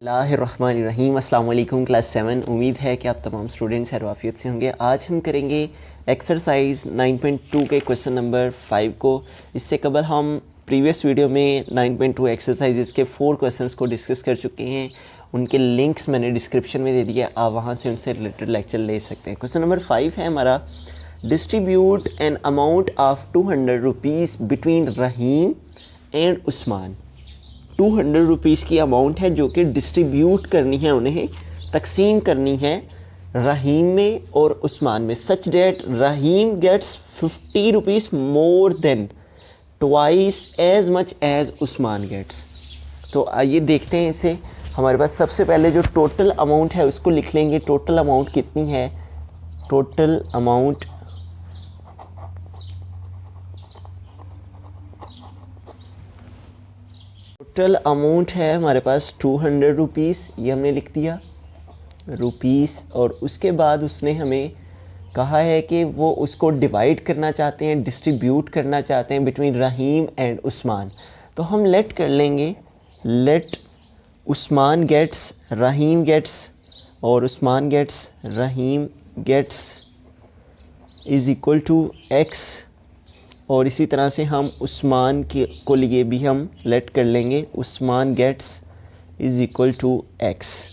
बिस्मिल्लाहिर्रहमानिर्रहीम। अस्सलाम वालेकुम क्लास 7। उम्मीद है कि आप तमाम स्टूडेंट्स हैवाफियत से होंगे। आज हम करेंगे एक्सरसाइज 9.2 के क्वेश्चन नंबर 5 को। इससे कबल हम प्रीवियस वीडियो में 9.2 एक्सरसाइजेस के 4 क्वेश्चंस को डिस्कस कर चुके हैं। उनके लिंक्स मैंने डिस्क्रिप्शन में दे दिया, आप वहाँ से उनसे रिलेटेड लेक्चर ले सकते हैं। क्वेश्चन नंबर 5 है हमारा, distribute an amount of 200 rupees between Rahim and Usman. 200 rupees की अमाउंट है जो कि डिस्ट्रीब्यूट करनी है, उन्हें तकसीम करनी है रहीम में और उस्मान में, such that Rahim gets 50 rupees more than twice as much as Usman gets. तो आइए देखते हैं इसे। हमारे पास सबसे पहले जो टोटल अमाउंट है उसको लिख लेंगे। टोटल अमाउंट कितनी है? टोटल अमाउंट है हमारे पास 200 रुपीज़, ये हमने लिख दिया रुपीज़। और उसके बाद उसने हमें कहा है कि वो उसको डिवाइड करना चाहते हैं, डिस्ट्रीब्यूट करना चाहते हैं बिटवीन रहीम एंड उस्मान। तो हम लेट कर लेंगे, let Usman gets Rahim gets और Usman gets Rahim gets is equal to x. और इसी तरह से हम उस्मान को लिए भी हम लेट कर लेंगे, Usman gets is equal to x.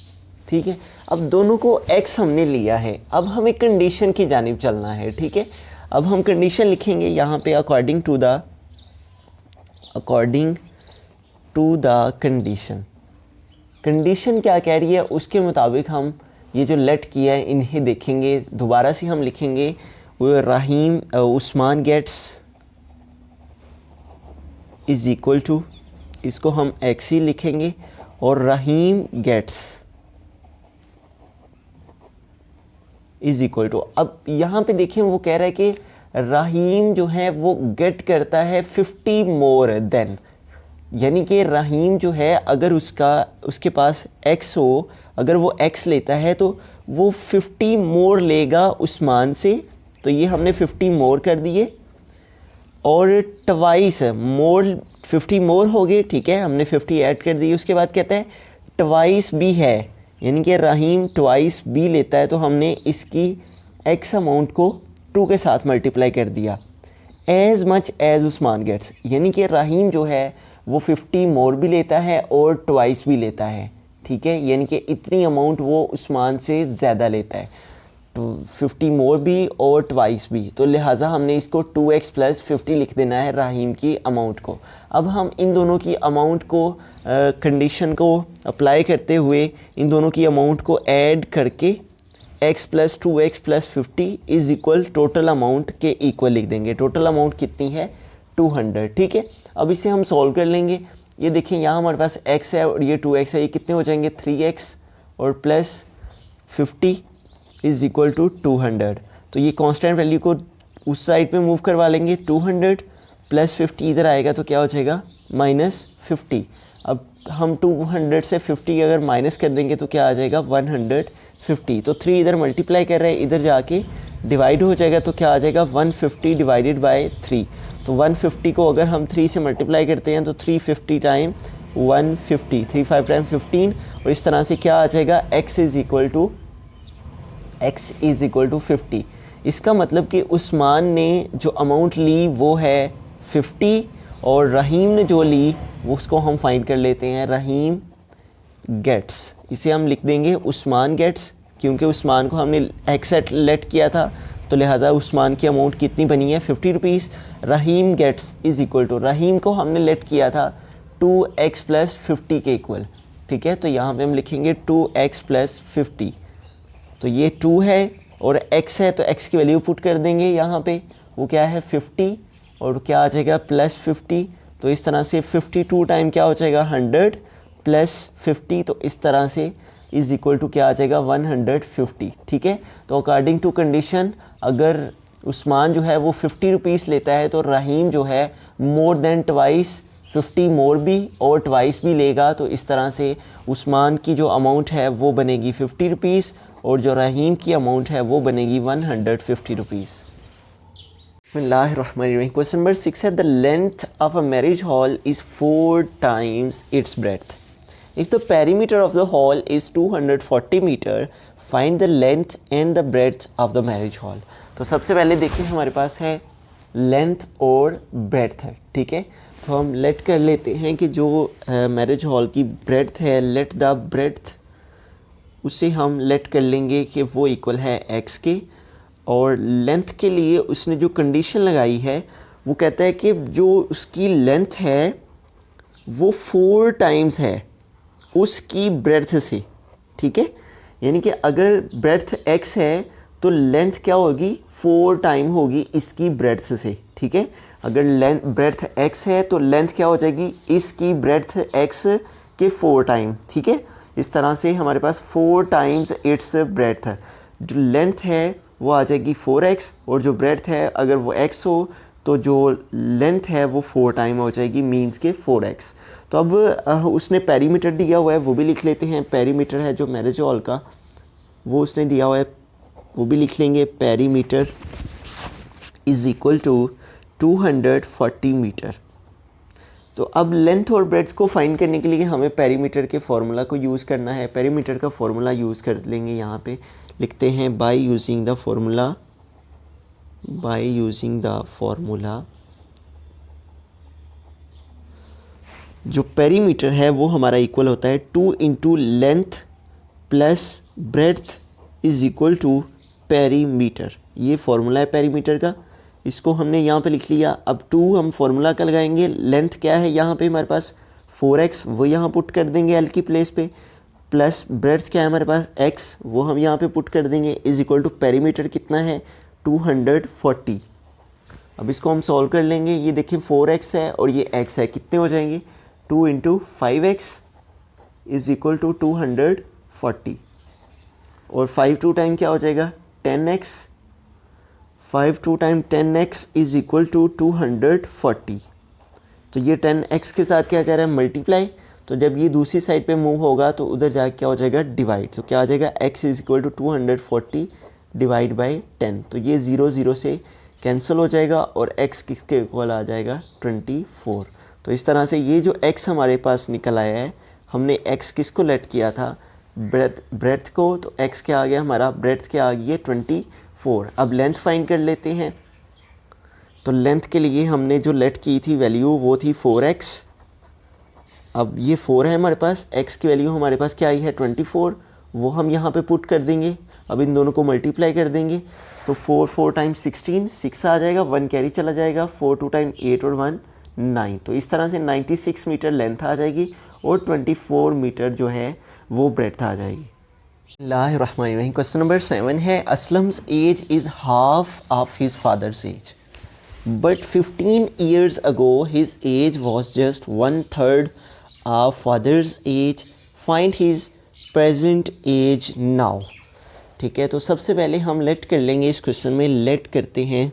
ठीक है, अब दोनों को एक्स हमने लिया है, अब हमें कंडीशन की जानिब चलना है। ठीक है, अब हम कंडीशन लिखेंगे यहाँ पे according to the condition. Condition क्या कह रही है उसके मुताबिक हम ये जो लेट किया है इन्हें देखेंगे। दोबारा से हम लिखेंगे Rahim Usman gets is equal to, इसको हम एक्स ही लिखेंगे, और Rahim gets is equal to. अब यहाँ पे देखिए वो कह रहा है कि रहीम जो है वो गेट करता है 50 मोर देन, यानी कि रहीम जो है अगर उसके पास एक्स हो, अगर वो एक्स लेता है तो वो 50 मोर लेगा उस्मान से। तो ये हमने 50 मोर कर दिए और ट्वाइस मोर 50 मोर हो गए। ठीक है, हमने 50 ऐड कर दी। उसके बाद कहता है ट्वाइस भी है, यानी कि रहीम ट्वाइस भी लेता है, तो हमने इसकी एक्स अमाउंट को 2 के साथ मल्टीप्लाई कर दिया। As much as Usman gets, यानी कि रहीम जो है वो 50 मोर भी लेता है और ट्वाइस भी लेता है। ठीक है, यानी कि इतनी अमाउंट वो उस्मान से ज़्यादा लेता है, तो 50 मोर भी और ट्वाइस भी। तो लिहाजा हमने इसको 2x + 50 लिख देना है रहीम की अमाउंट को। अब हम इन दोनों की अमाउंट को कंडीशन को अप्लाई करते हुए इन दोनों की अमाउंट को ऐड करके x + 2x + 50 is equal total amount के इक्वल लिख देंगे। टोटल अमाउंट कितनी है? 200। ठीक है, अब इसे हम सॉल्व कर लेंगे। ये देखिए यहाँ हमारे पास x है और ये 2x है, ये कितने हो जाएंगे? 3x और प्लस 50 इज़ इक्वल टू 200। तो ये कांस्टेंट वैल्यू को उस साइड पे मूव करवा लेंगे। 200 + 50 इधर आएगा तो क्या हो जाएगा? -50। अब हम 200 से 50 अगर माइनस कर देंगे तो क्या आ जाएगा? 150। तो 3 इधर मल्टीप्लाई कर रहे हैं, इधर जाके डिवाइड हो जाएगा तो क्या आ जाएगा? 150 डिवाइडेड बाय 3। तो 150 को अगर हम 3 से मल्टीप्लाई करते हैं तो 350 टाइम 150, 3 5 टाइम 15। और इस तरह से क्या आ जाएगा? x is equal to 50। इसका मतलब कि उस्मान ने जो अमाउंट ली वो है 50 और रहीम ने जो ली वो उसको हम फाइंड कर लेते हैं रहीम गेट्स। इसे हम लिख देंगे उस्मान गेट्स, क्योंकि उस्मान को हमने एक्स लेट किया था, तो लिहाजा उस्मान की अमाउंट कितनी बनी है? 50 rupees. Rahim gets is equal to, Rahim को हमने लेट किया था 2x + 50 के इक्वल। ठीक है, तो यहाँ पे हम लिखेंगे 2x + 50। तो ये 2 है और x है, तो x की वैल्यू पुट कर देंगे यहाँ पे, वो क्या है? 50, और क्या आ जाएगा? +50। तो इस तरह से 52 टाइम क्या हो जाएगा? 100 + 50। तो इस तरह से इज़ इक्वल टू क्या आ जाएगा? 150। ठीक है, तो अकॉर्डिंग टू कंडीशन अगर उस्मान जो है वो 50 रुपीज़ लेता है तो रहीम जो है मोर देन ट्वाइस 50 मोर भी और ट्वाइस भी लेगा। तो इस तरह से उस्मान की जो अमाउंट है वो बनेगी 50 रुपीज़ और जो रहीम की अमाउंट है वो बनेगी 150 रुपीज़। बिस्मिल्लाहिर्रहमानिर्रहीम। क्वेश्चन नंबर 6 है, the length of a marriage hall is 4 times its breadth. If the perimeter of the hall is 240 metre, find the length and the breadth of the marriage hall. तो सबसे पहले देखिए हमारे पास है length और breadth है, ठीक है। तो हम लेट कर लेते हैं कि जो मैरिज हॉल की ब्रेड्थ है, लेट द ब्रेड्थ, उसे हम लेट कर लेंगे कि वो इक्वल है x के। और लेंथ के लिए उसने जो कंडीशन लगाई है वो कहता है कि जो उसकी लेंथ है वो 4 टाइम्स है उसकी ब्रेड्थ से, ठीक है। यानी कि अगर ब्रेड्थ x है तो लेंथ क्या होगी, 4 टाइम होगी इसकी ब्रेड्थ से, ठीक है। अगर लेंथ ब्रेड्थ x है तो लेंथ क्या हो जाएगी, इसकी ब्रेड्थ x के 4 टाइम, ठीक है। इस तरह से हमारे पास 4 टाइम्स इट्स ब्रेड्थ है। जो लेंथ है वो आ जाएगी 4x और जो ब्रेड्थ है अगर वो x हो तो जो लेंथ है वो 4 टाइम हो जाएगी, मीन्स के 4x। तो अब उसने पेरीमीटर दिया हुआ है वो भी लिख लेते हैं। पेरीमीटर है जो मैरिज हॉल का वो उसने दिया हुआ है, वो भी लिख लेंगे। Perimeter is equal to 240 metre. तो अब लेंथ और ब्रेड्थ को फाइंड करने के लिए हमें पेरीमीटर के फॉर्मूला को यूज़ करना है। पेरीमीटर का फॉर्मूला यूज़ कर लेंगे, यहाँ पे लिखते हैं बाय यूजिंग द फॉर्मूला, जो पेरीमीटर है वो हमारा इक्वल होता है 2 into length plus breadth is equal to perimeter. ये फॉर्मूला है पेरीमीटर का, इसको हमने यहाँ पे लिख लिया। अब 2 हम फॉर्मूला का लगाएंगे, लेंथ क्या है यहाँ पे हमारे पास 4x, वो यहाँ पुट कर देंगे l की प्लेस पे, प्लस ब्रेड्थ क्या है हमारे पास x, वो हम यहाँ पे पुट कर देंगे, इज इक्वल टू पेरीमीटर कितना है 240। अब इसको हम सॉल्व कर लेंगे। ये देखिए 4x है और ये x है, कितने हो जाएंगे 2 into 5x is equal to 240 और 5 2 टाइम क्या हो जाएगा 10x, 5 2 time 10x is equal to 240। तो ये 10x के साथ क्या कह रहा है मल्टीप्लाई, तो जब ये दूसरी साइड पे मूव होगा तो उधर जाके क्या हो जाएगा डिवाइड। तो क्या आ जाएगा x is equal to 240 divide by 10। तो ये 0 0 से कैंसिल हो जाएगा और x किसके इक्वल आ जाएगा 24। तो इस तरह से ये जो x हमारे पास निकल आया है, हमने x किसको लेट किया था ब्रेड्थ को, तो x क्या आ गया हमारा ब्रेड्थ क्या आ गई है 24। अब लेंथ फाइंड कर लेते हैं। तो लेंथ के लिए हमने जो लेट की थी वैल्यू वो थी 4x। अब ये 4 है हमारे पास, x की वैल्यू हमारे पास क्या आई है 24, वो हम यहाँ पे पुट कर देंगे। अब इन दोनों को मल्टीप्लाई कर देंगे तो 4 4 टाइम्स 16, 6 आ जाएगा, 1 कैरी चला जाएगा, 4 2 टाइम 8 और 1 9। तो इस तरह से 96 मीटर लेंथ आ जाएगी और 24 मीटर जो है वो ब्रेड्थ आ जाएगी। बिस्मिल्लाहिर्रहमानिर्रहीम। क्वेश्चन नंबर 7 है Aslam's age is half of his father's age, but 15 years ago his age was just 1/3 of father's age. Find his present age now. ठीक है, तो सबसे पहले हम लेट कर लेंगे। इस क्वेश्चन में लेट करते हैं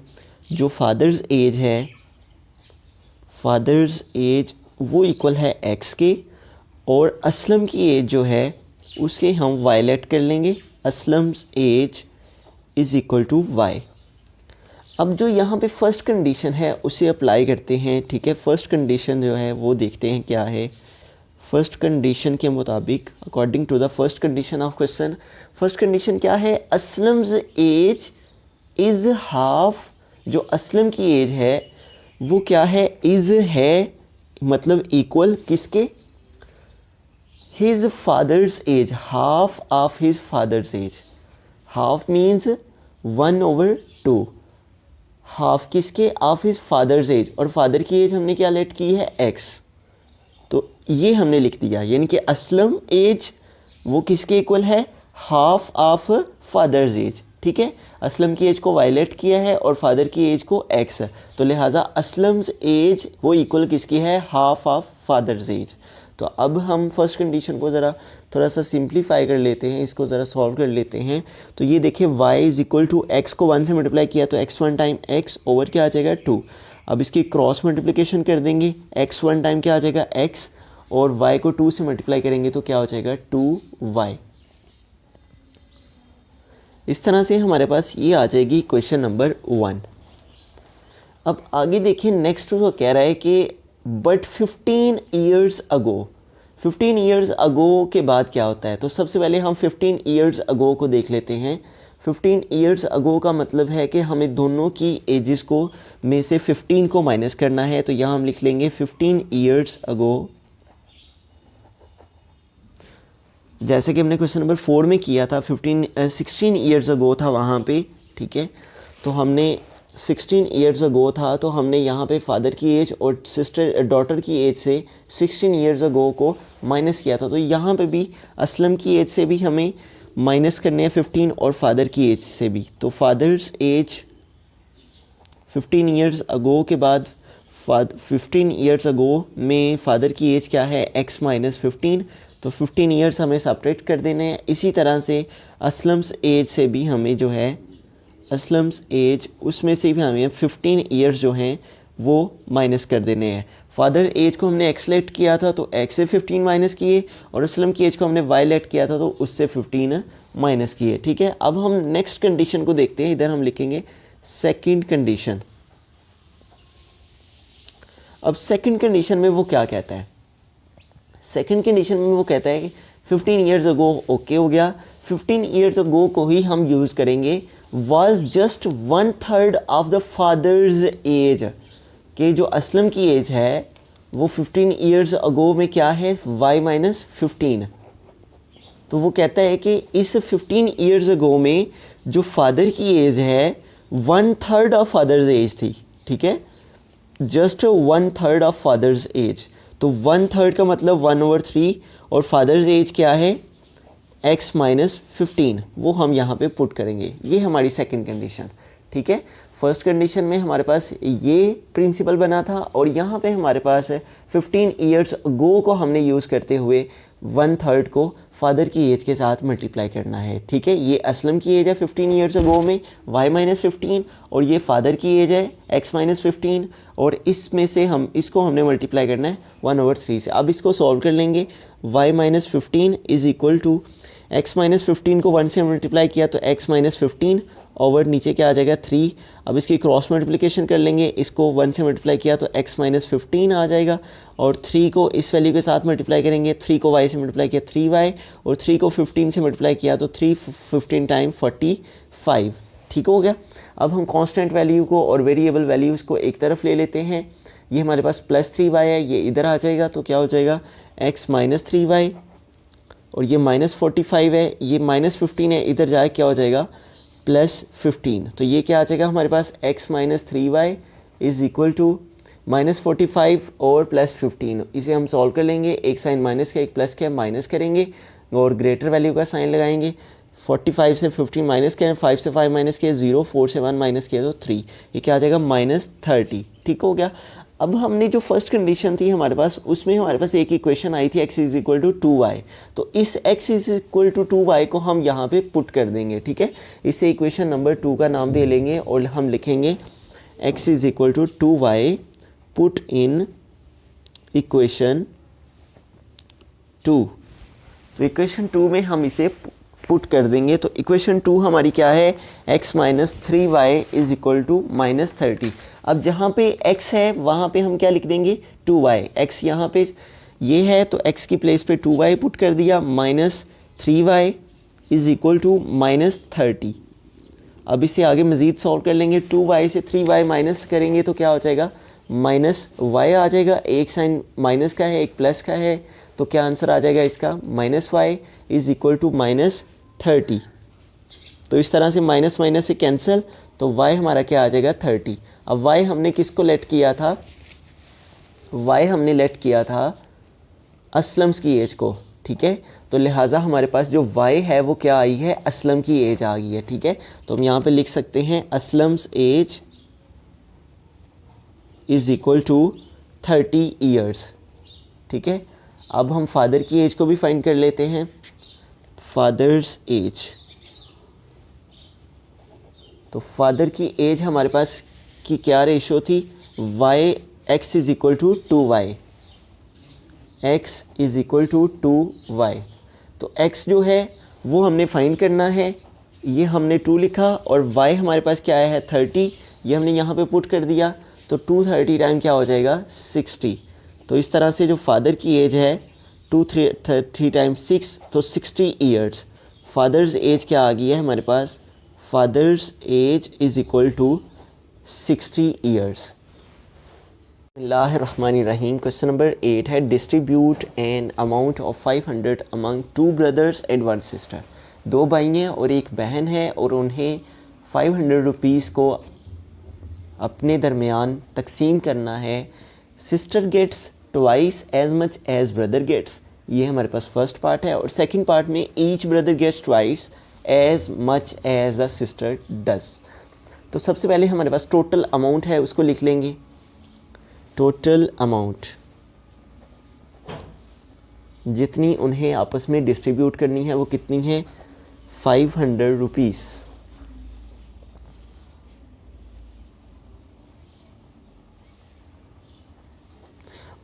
जो फादर्स एज है, फादर्स एज वो इक्वल है x के, और असलम की एज जो है उसके हम y लेट कर लेंगे। Aslam's age is equal to y। अब जो यहाँ पे फर्स्ट कंडीशन है उसे अप्लाई करते हैं, ठीक है। फर्स्ट कंडीशन जो है वो देखते हैं क्या है। फर्स्ट कंडीशन के मुताबिक according to the first condition of question, first condition क्या है असलम्स एज इज़ हाफ। जो असलम की एज है वो क्या है इज़ है, मतलब इक्वल किसके his father's as, half of his father's as. Half means 1/2, half किसके ऑफ हिज फादर्स एज, और फादर की एज हमने क्या लेट की है x। तो ये हमने लिख दिया, यानी कि असलम एज वो किसके इक्वल है हाफ ऑफ फादर्स एज, ठीक है। असलम की एज को वायलेट किया है और फादर की एज को x, तो लिहाजा असलम्स एज वो इक्वल किसकी है हाफ ऑफ फादर्स एज। तो अब हम फर्स्ट कंडीशन को ज़रा थोड़ा सा सिंप्लीफाई कर लेते हैं, इसको ज़रा सॉल्व कर लेते हैं। तो ये देखिए y is equal to x को 1 से मल्टीप्लाई किया तो x1 टाइम x ओवर क्या आ जाएगा 2। अब इसकी क्रॉस मल्टीप्लिकेशन कर देंगे, x1 टाइम क्या आ जाएगा x, और y को 2 से मल्टीप्लाई करेंगे तो क्या हो जाएगा 2y। इस तरह से हमारे पास ये आ जाएगी क्वेश्चन नंबर 1। अब आगे देखिए नेक्स्ट तो कह रहा है कि but 15 years ago, 15 years ago के बाद क्या होता है, तो सबसे पहले हम 15 ईयर्स अगो को देख लेते हैं। 15 ईयर्स अगो का मतलब है कि हमें दोनों की एजेस को में से 15 को माइनस करना है। तो यहाँ हम लिख लेंगे 15 ईयर्स अगो, जैसे कि हमने क्वेश्चन नंबर 4 में किया था। 16 ईयर्स अगो था वहाँ पे, ठीक है। तो हमने 16 ईयर्स अगो था, तो हमने यहाँ पे फादर की एज और डॉटर की एज से 16 ईयर्स अगो को माइनस किया था। तो यहाँ पे भी असलम की एज से भी हमें माइनस करने हैं 15 और फादर की एज से भी। तो फादर्स एज 15 ईयर्स अगो के बाद 15 ईयर्स अगो में फादर की एज क्या है, x माइनस 15। तो 15 ईयर्स हमें सेपरेट कर देने हैं। इसी तरह से असलम्स एज से भी हमें जो है, असलम्स एज उसमें से भी हमें 15 ईयर्स जो हैं वो माइनस कर देने हैं। फादर एज को हमने एक्स लेट किया था तो एक्स से 15 माइनस किए, और असलम की एज को हमने वाई लेट किया था तो उससे 15 माइनस किए, ठीक है। अब हम नेक्स्ट कंडीशन को देखते हैं। इधर हम लिखेंगे सेकंड कंडीशन। अब सेकंड कंडीशन में वो क्या कहता है, सेकंड कंडीशन में वो कहता है कि 15 ईयर्स अगो ओके हो गया, 15 ईयर्स अगो को ही हम यूज़ करेंगे। Was just 1/3 of the father's age, कि जो असलम की एज है वो 15 ईयर्स अगो में क्या है, y माइनस 15। तो वो कहता है कि इस 15 ईयर्स अगो में जो फादर की एज है 1/3 ऑफ फादर्स एज थी, ठीक है, जस्ट 1/3 ऑफ फादर्स एज। तो 1/3 का मतलब 1/3, और फादर्स एज क्या है, x माइनस 15, वो हम यहाँ पे पुट करेंगे। ये हमारी सेकंड कंडीशन, ठीक है। फर्स्ट कंडीशन में हमारे पास ये प्रिंसिपल बना था, और यहाँ पे हमारे पास 15 ईयर्स अगो को हमने यूज़ करते हुए 1/3 को फादर की एज के साथ मल्टीप्लाई करना है, ठीक है। ये असलम की एज है 15 ईयर्स अगो में y माइनस 15, और ये फादर की एज है x माइनस 15, और इसमें से हम इसको हमने मल्टीप्लाई करना है 1/3 से। अब इसको सॉल्व कर लेंगे। y minus 15 is equal to x minus 15 को 1 से मल्टीप्लाई किया तो x माइनस 15 ओवर नीचे क्या आ जाएगा 3। अब इसकी क्रॉस मल्टीप्लिकेशन कर लेंगे, इसको 1 से मल्टीप्लाई किया तो x माइनस 15 आ जाएगा, और 3 को इस वैल्यू के साथ मल्टीप्लाई करेंगे, 3 को y से मल्टीप्लाई किया 3y, और 3 को 15 से मल्टीप्लाई किया तो 3 15 टाइम 45, ठीक हो गया। अब हम कांस्टेंट वैल्यू को और वेरिएबल वैल्यूज़ को एक तरफ ले लेते हैं। ये हमारे पास प्लस 3y है, ये इधर आ जाएगा तो क्या हो जाएगा x माइनस 3y, और ये माइनस 45 है, ये माइनस 15 है, इधर जाए क्या हो जाएगा प्लस 15। तो ये क्या आ जाएगा हमारे पास x minus 3y is equal to minus 45 और प्लस 15। इसे हम सॉल्व कर लेंगे, एक साइन माइनस का एक प्लस का माइनस करेंगे और ग्रेटर वैल्यू का साइन लगाएंगे। 45 से 15 माइनस किया, 5 से 5 माइनस किया 0, 4 से 1 माइनस किया तो 3, ये क्या आ जाएगा माइनस 30, ठीक हो गया। अब हमने जो फर्स्ट कंडीशन थी हमारे पास, उसमें हमारे पास एक इक्वेशन आई थी x is equal to 2y, तो इस x is equal to 2y को हम यहाँ पे पुट कर देंगे, ठीक है। इसे इक्वेशन नंबर 2 का नाम दे लेंगे और हम लिखेंगे x is equal to 2y put in equation 2। तो इक्वेशन 2 में हम इसे पुट कर देंगे। तो इक्वेशन 2 हमारी क्या है, x minus 3y is equal to minus 30। अब जहाँ पे x है वहाँ पे हम क्या लिख देंगे 2y, x यहाँ पे ये है तो x की प्लेस पे 2y पुट कर दिया, minus 3y is equal to minus 30। अब इसे आगे मज़ीद सॉल्व कर लेंगे, 2y से 3y माइनस करेंगे तो क्या हो जाएगा माइनस y आ जाएगा, एक साइन माइनस का है एक प्लस का है, तो क्या आंसर आ जाएगा इसका minus y is equal to minus 30। तो इस तरह से माइनस माइनस से कैंसिल, तो y हमारा क्या आ जाएगा 30। अब y हमने किसको लेट किया था, y हमने लेट किया था असलम्स की एज को, ठीक है। तो लिहाजा हमारे पास जो y है वो क्या आई है, असलम की एज आ गई है, ठीक है। तो हम यहाँ पे लिख सकते हैं Aslam's age is equal to 30 years, ठीक है। अब हम फादर की एज को भी फाइंड कर लेते हैं, फादर्स एज। तो फादर की एज हमारे पास की क्या रेशो थी, x is equal to 2y, x is equal to 2y। तो x जो है वो हमने फाइंड करना है, ये हमने 2 लिखा, और y हमारे पास क्या आया है 30, ये हमने यहाँ पे पुट कर दिया, तो 230 टाइम क्या हो जाएगा 60। तो इस तरह से जो फादर की एज है 2 3 टाइम्स 6 तो 60 ईयर्स। फादर्स एज क्या आ गई है हमारे पास, father's age is equal to 60 years. बिस्मिल्लाहिर्रहमानिर्रहीम। क्वेश्चन नंबर 8 है distribute an amount of 500 among 2 brothers and 1 sister. 2 भाई हैं और एक बहन है और उन्हें 500 रुपीज़ को अपने दरमियान तकसीम करना है। Sister gets twice as much as brother gets, ये हमारे पास फर्स्ट पार्ट है। और सेकंड पार्ट में each brother gets twice as much as the sister does. तो सबसे पहले हमारे पास टोटल अमाउंट है, उसको लिख लेंगे। टोटल अमाउंट जितनी उन्हें आपस में डिस्ट्रीब्यूट करनी है वो कितनी है, 500 रुपीज़।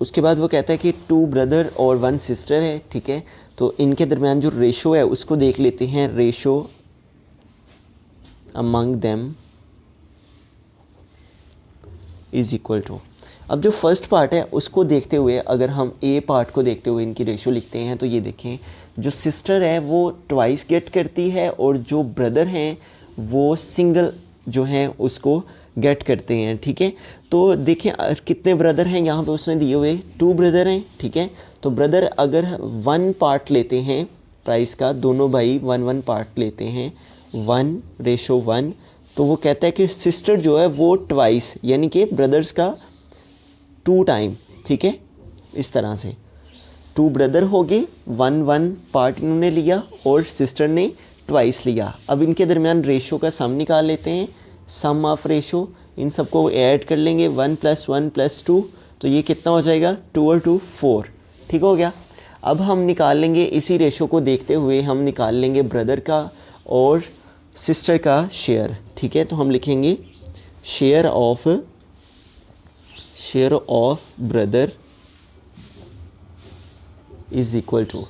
उसके बाद वो कहता है कि 2 ब्रदर और 1 सिस्टर है, ठीक है। तो इनके दरमियान जो रेशो है उसको देख लेते हैं। Ratio among them is equal to, अब जो फर्स्ट पार्ट है उसको देखते हुए अगर हम ए पार्ट को देखते हुए इनकी रेशो लिखते हैं तो ये देखें, जो सिस्टर है वो ट्वाइस गेट करती है और जो ब्रदर हैं वो सिंगल जो हैं उसको गेट करते हैं, ठीक है। तो देखें कितने ब्रदर हैं यहाँ पे उसने दिए हुए, 2 ब्रदर हैं, ठीक है। तो ब्रदर अगर 1 पार्ट लेते हैं प्राइस का, दोनों भाई 1 पार्ट लेते हैं, 1:1, तो वो कहता है कि सिस्टर जो है वो ट्वाइस यानी कि ब्रदर्स का 2 टाइम, ठीक है। इस तरह से 2 ब्रदर हो गए, 1 पार्ट इन्होंने लिया और सिस्टर ने ट्वाइस लिया। अब इनके दरमियान रेशो का सम निकाल लेते हैं। सम ऑफ रेशो, इन सबको ऐड कर लेंगे, 1 + 1 + 2, तो ये कितना हो जाएगा, 2 और 2 4, ठीक हो गया। अब हम निकाल लेंगे इसी रेशो को देखते हुए हम निकाल लेंगे ब्रदर का और सिस्टर का शेयर, ठीक है। तो हम लिखेंगे share of brother is equal to,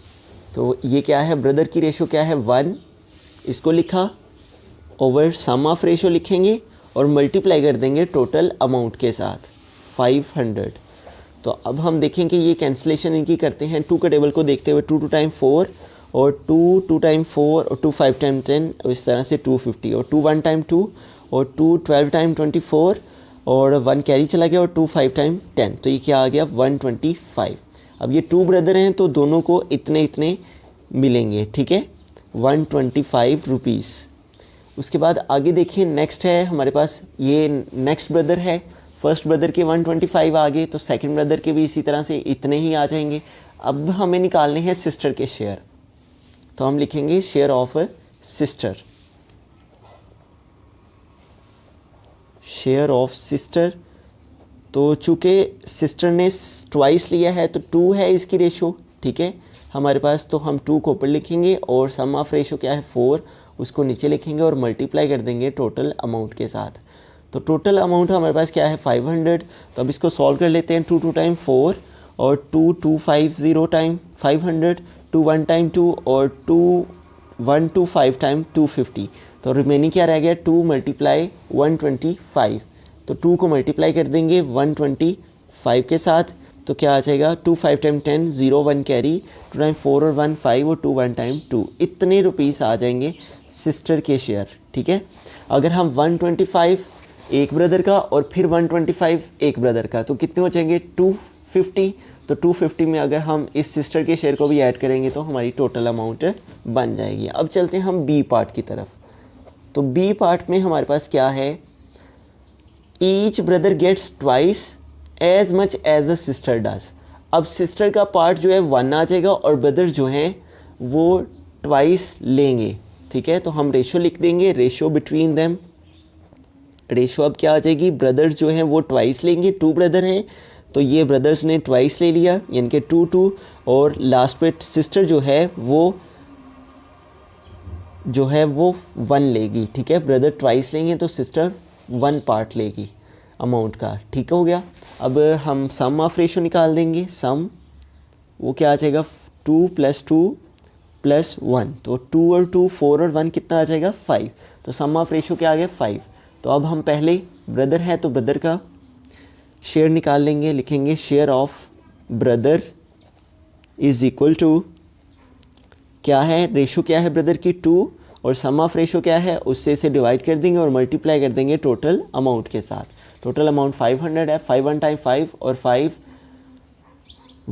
तो ये क्या है, ब्रदर की रेशो क्या है 1, इसको लिखा, ओवर सम ऑफ रेशो लिखेंगे और मल्टीप्लाई कर देंगे टोटल अमाउंट के साथ 500। तो अब हम देखें कि ये कैंसिलेशन इनकी करते हैं 2 का टेबल को देखते हुए, 2 2 टाइम 4 और 2 टाइम 4 और 2 5 टाइम 10, इस तरह से 250 और 2 1 टाइम 2 और 2 12 टाइम 24 और 1 कैरी चला गया और 2 5 टाइम 10, तो ये क्या आ गया 125। अब ये 2 ब्रदर हैं तो दोनों को इतने इतने मिलेंगे, ठीक है, 125 रुपीज़। उसके बाद आगे देखिए नेक्स्ट है हमारे पास, ये नेक्स्ट ब्रदर है, फर्स्ट ब्रदर के 125 आ गए तो सेकंड ब्रदर के भी इसी तरह से इतने ही आ जाएंगे। अब हमें निकालने हैं सिस्टर के शेयर, तो हम लिखेंगे share of sister, share of sister. तो चूँकि सिस्टर ने ट्वाइस लिया है तो 2 है इसकी रेशो, ठीक है हमारे पास, तो हम 2 को ऊपर लिखेंगे और सम ऑफ रेशो क्या है 4, उसको नीचे लिखेंगे और मल्टीप्लाई कर देंगे टोटल अमाउंट के साथ। तो टोटल अमाउंट हमारे पास क्या है 500। तो अब इसको सॉल्व कर लेते हैं, 2 2 टाइम 4 और 2 2 5 0 टाइम 500, 2 1 टाइम 2 और 2 1 2 5 टाइम 250। तो रिमेनिंग क्या रह गया 2 × 125, तो 2 को मल्टीप्लाई कर देंगे 125 के साथ, तो क्या आ जाएगा 2 5 टाइम 10 0 1 कैरी, 2 टाइम 4 और 1 5 और 2 1 टाइम 2, इतने रुपीस आ जाएंगे सिस्टर के शेयर, ठीक है। अगर हम 125 एक ब्रदर का और फिर 125 एक ब्रदर का, तो कितने हो जाएंगे 250। तो 250 में अगर हम इस सिस्टर के शेयर को भी ऐड करेंगे तो हमारी टोटल अमाउंट बन जाएगी। अब चलते हैं हम बी पार्ट की तरफ। तो बी पार्ट में हमारे पास क्या है, each brother gets twice as much as a sister does. अब सिस्टर का पार्ट जो है 1 आ जाएगा और ब्रदर जो हैं वो ट्वाइस लेंगे, ठीक है। तो हम रेशो लिख देंगे, रेशो बिटवीन देम, रेशो अब क्या आ जाएगी, ब्रदर्स जो हैं वो ट्वाइस लेंगे, 2 ब्रदर हैं तो ये ब्रदर्स ने ट्वाइस ले लिया यानी कि 2 2, और लास्ट पे सिस्टर जो है वो 1 लेगी, ठीक है। ब्रदर ट्वाइस लेंगे तो सिस्टर 1 पार्ट लेगी अमाउंट का, ठीक हो गया। अब हम सम ऑफ रेशो निकाल देंगे, सम वो क्या आ जाएगा 2 + 2 + 1, तो 2 और 2 4 और 1 कितना आ जाएगा 5, तो सम ऑफ रेशो क्या आ गया 5। तो अब हम पहले ब्रदर है तो ब्रदर का शेयर निकाल लेंगे, लिखेंगे share of brother is equal to क्या है, रेशो क्या है ब्रदर की 2, और सम ऑफ रेशो क्या है, उससे इसे डिवाइड कर देंगे और मल्टीप्लाई कर देंगे टोटल अमाउंट के साथ। टोटल अमाउंट 500 है, 5 1 टाइम 5 और 5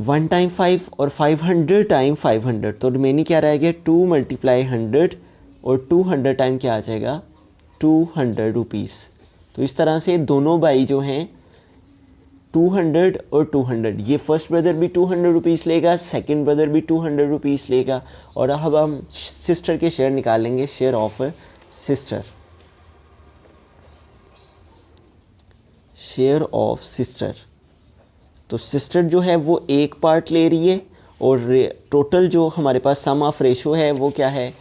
1 टाइम 5 और 500 टाइम 500, तो रिमेनिंग क्या रहेगा 2 मल्टीप्लाई 100 और 200 टाइम क्या आ जाएगा 200 रुपीज़। तो इस तरह से दोनों भाई जो हैं 200 और 200, ये फर्स्ट ब्रदर भी 200 रुपीज़ लेगा, सेकंड ब्रदर भी 200 रुपीज़ लेगा। और अब हम सिस्टर के शेयर निकालेंगे, share of sister, share of sister. तो सिस्टर जो है वो एक पार्ट ले रही है और टोटल जो हमारे पास सम ऑफ रेशो है वो क्या है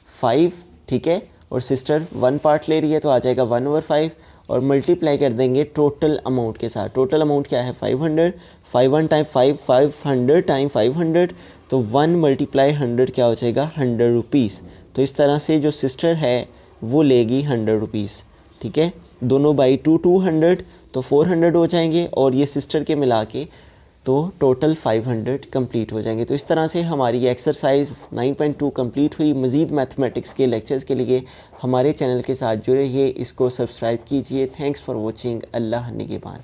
5, ठीक है, और सिस्टर 1 पार्ट ले रही है तो आ जाएगा 1/5 और मल्टीप्लाई कर देंगे टोटल अमाउंट के साथ। टोटल अमाउंट क्या है 500, 5 1 टाइम 5 500 टाइम 500, तो 1 मल्टीप्लाई 100 क्या हो जाएगा 100 रुपीज़। तो इस तरह से जो सिस्टर है वो लेगी 100 रुपीज़, ठीक है। दोनों बाई 200 तो 400 हो जाएंगे और ये सिस्टर के मिला के तो टोटल 500 कंप्लीट हो जाएंगे। तो इस तरह से हमारी एक्सरसाइज 9.2 कंप्लीट हुई। मज़ीद मैथमेटिक्स के लेक्चर्स के लिए हमारे चैनल के साथ जुड़े रहिए, इसको सब्सक्राइब कीजिए। Thanks for watching. अल्लाह निगहबान।